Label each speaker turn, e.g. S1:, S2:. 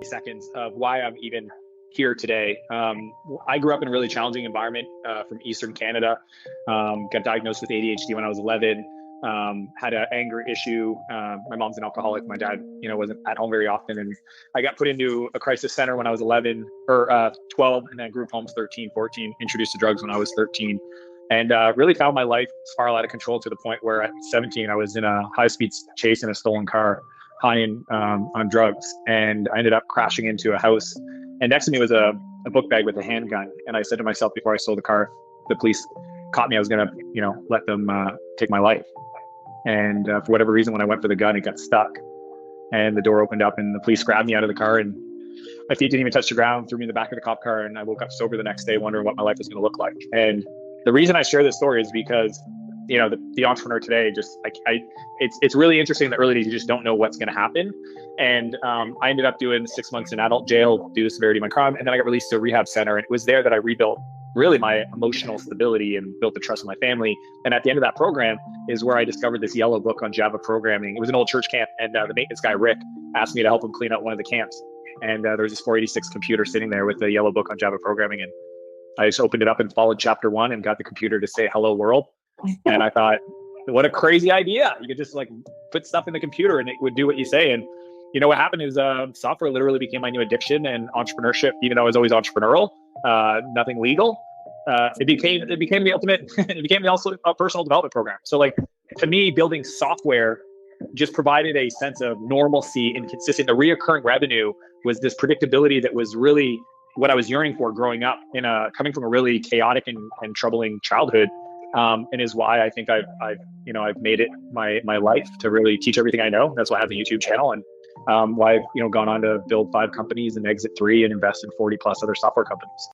S1: seconds of why I'm even here today. I grew up in a really challenging environment from Eastern Canada. Got diagnosed with ADHD when I was 11. Had an anger issue. My mom's an alcoholic. My dad, wasn't at home very often, and I got put into a crisis center when I was 11 or 12, and then group homes 13, 14. Introduced to drugs when I was 13, and really found my life spiral out of control to the point where at 17 I was in a high-speed chase in a stolen car, high on drugs, and I ended up crashing into a house. And next to me was a book bag with a handgun, and I said to myself before I sold the car, if the police caught me, I was gonna, let them take my life. And for whatever reason, when I went for the gun, it got stuck, and the door opened up, and the police grabbed me out of the car, and my feet didn't even touch the ground, threw me in the back of the cop car, and I woke up sober the next day, wondering what my life was going to look like. And the reason I share this story is because, the entrepreneur today, just it's really interesting that early days you just don't know what's going to happen. And I ended up doing 6 months in adult jail due to severity of my crime, and then I got released to a rehab center, and it was there that I rebuilt really my emotional stability and built the trust of my family. And at the end of that program is where I discovered this yellow book on Java programming. It was an old church camp, and the maintenance guy, Rick, asked me to help him clean out one of the camps. And there was this 486 computer sitting there with the yellow book on Java programming. And I just opened it up and followed chapter 1 and got the computer to say, "Hello world." And I thought, what a crazy idea. You could just put stuff in the computer and it would do what you say. And what happened is software literally became my new addiction, and entrepreneurship, even though I was always entrepreneurial, nothing legal. It became the ultimate, it became also a personal development program. So to me, building software just provided a sense of normalcy and consistent. The reoccurring revenue was this predictability that was really what I was yearning for growing up coming from a really chaotic and troubling childhood. And is why I think I've made it my life to really teach everything I know. That's why I have the YouTube channel, and why I've gone on to build 5 companies and exit 3 and invest in 40 plus other software companies.